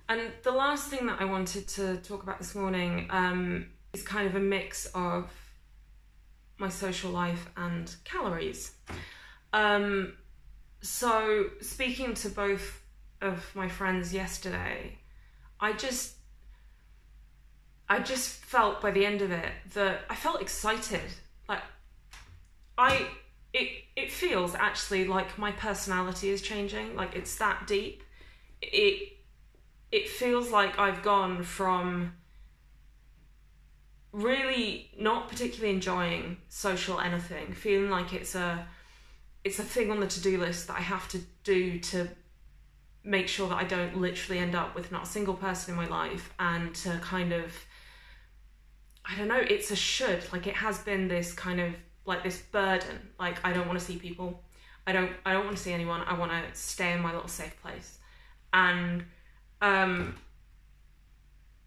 And the last thing that I wanted to talk about this morning is kind of a mix of my social life and calories. So speaking to both of my friends yesterday, I just felt by the end of it that I felt excited. Like it feels actually like my personality is changing. Like it's that deep. It feels like I've gone from really not particularly enjoying social anything, feeling like it's a thing on the to-do list that I have to do to make sure that I don't literally end up with not a single person in my life, and to kind of, I don't know, it's a should. Like it has been this kind of like this burden. Like I don't want to see people. I don't want to see anyone. I want to stay in my little safe place. And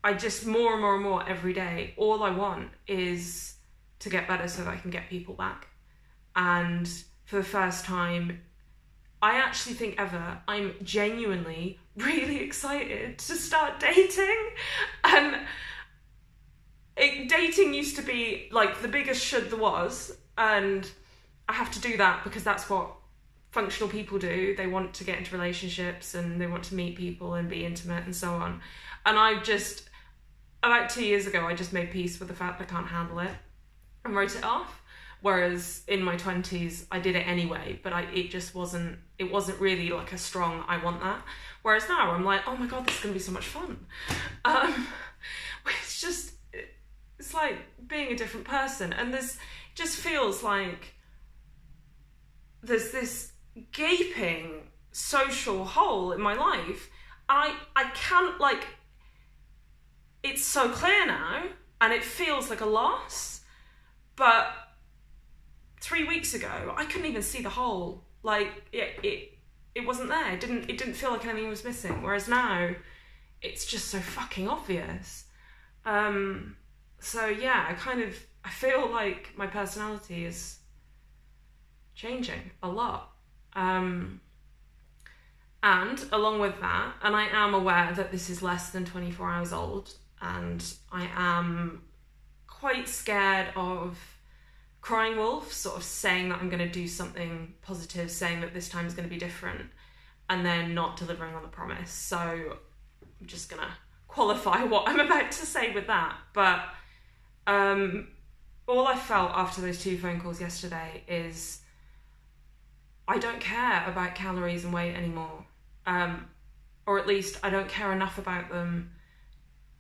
I just more and more every day, all I want is to get better so that I can get people back. And for the first time, I actually think ever, I'm genuinely really excited to start dating. Dating used to be like the biggest should there was, and I have to do that because that's what functional people do. They want to get into relationships and they want to meet people and be intimate and so on. And about 2 years ago, I just made peace with the fact that I can't handle it and wrote it off. Whereas in my 20s, I did it anyway, but it wasn't really like a strong, I want that. Whereas now I'm like, oh my God, this is going to be so much fun. It's like being a different person. And this just feels like there's this gaping social hole in my life. I can't, like, it's so clear now and it feels like a loss, but 3 weeks ago I couldn't even see the hole. Like it wasn't there. It didn't feel like anything was missing, whereas now it's just so fucking obvious. So yeah, I feel like my personality is changing a lot. And along with that, and I am aware that this is less than 24 hours old, and I am quite scared of crying wolf, sort of saying that I'm going to do something positive, saying that this time is going to be different, and then not delivering on the promise. So I'm just going to qualify what I'm about to say with that. But all I felt after those 2 phone calls yesterday is I don't care about calories and weight anymore. Or at least I don't care enough about them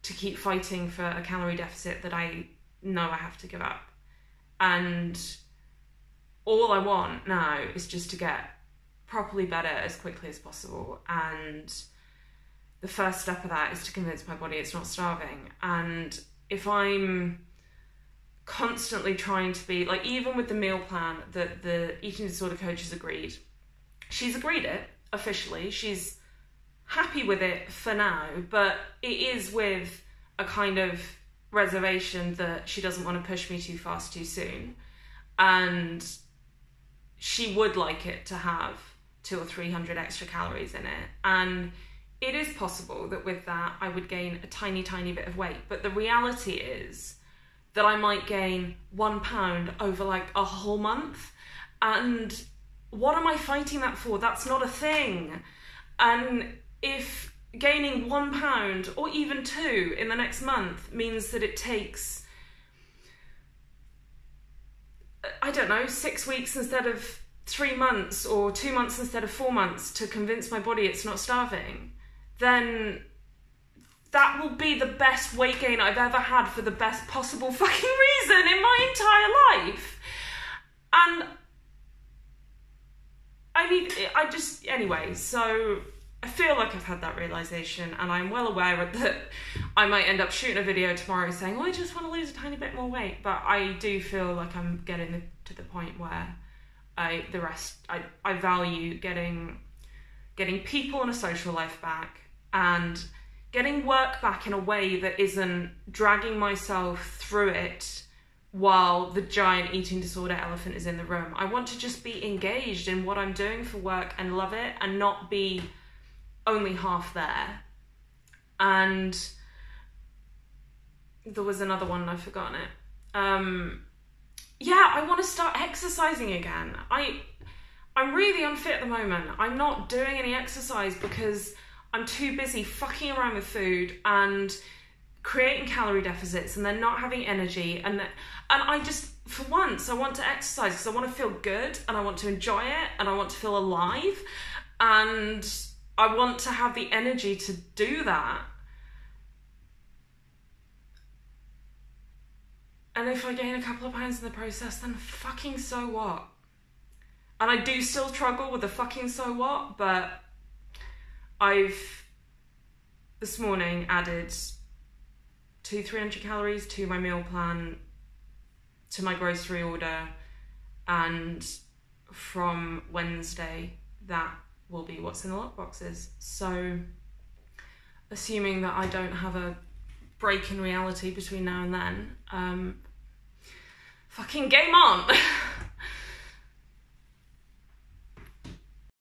to keep fighting for a calorie deficit that I know I have to give up. And all I want now is just to get properly better as quickly as possible. And the first step of that is to convince my body it's not starving. And if I'm constantly trying to be, like, even with the meal plan that the eating disorder coach has agreed, she's agreed it officially, she's happy with it for now, but it is with a kind of reservation that she doesn't want to push me too fast too soon, and she would like it to have 200 or 300 extra calories in it. And it is possible that with that I would gain a tiny bit of weight, but the reality is that I might gain 1 pound over like a whole month. And what am I fighting that for? That's not a thing. And if gaining 1 pound or even 2 in the next month means that it takes, I don't know, 6 weeks instead of 3 months, or 2 months instead of 4 months to convince my body it's not starving, then that will be the best weight gain I've ever had for the best possible fucking reason in my entire life. And I mean, anyway, so I feel like I've had that realisation, and I'm well aware that I might end up shooting a video tomorrow saying, oh, I just want to lose a tiny bit more weight. But I do feel like I'm getting to the point where I value getting people and a social life back, and getting work back in a way that isn't dragging myself through it while the giant eating disorder elephant is in the room. I want to just be engaged in what I'm doing for work and love it, and not be only half there. And there was another one, I've forgotten it. Yeah, I want to start exercising again. I'm really unfit at the moment. I'm not doing any exercise because I'm too busy fucking around with food and creating calorie deficits and then not having energy. And I just, for once, I want to exercise because I want to feel good and I want to enjoy it and I want to feel alive. And I want to have the energy to do that. And if I gain a couple of pounds in the process, then fucking so what? And I do still struggle with the fucking so what, but I've this morning added 300 calories to my meal plan, to my grocery order, and from Wednesday that will be what's in the lockboxes. So assuming that I don't have a break in reality between now and then, fucking game on.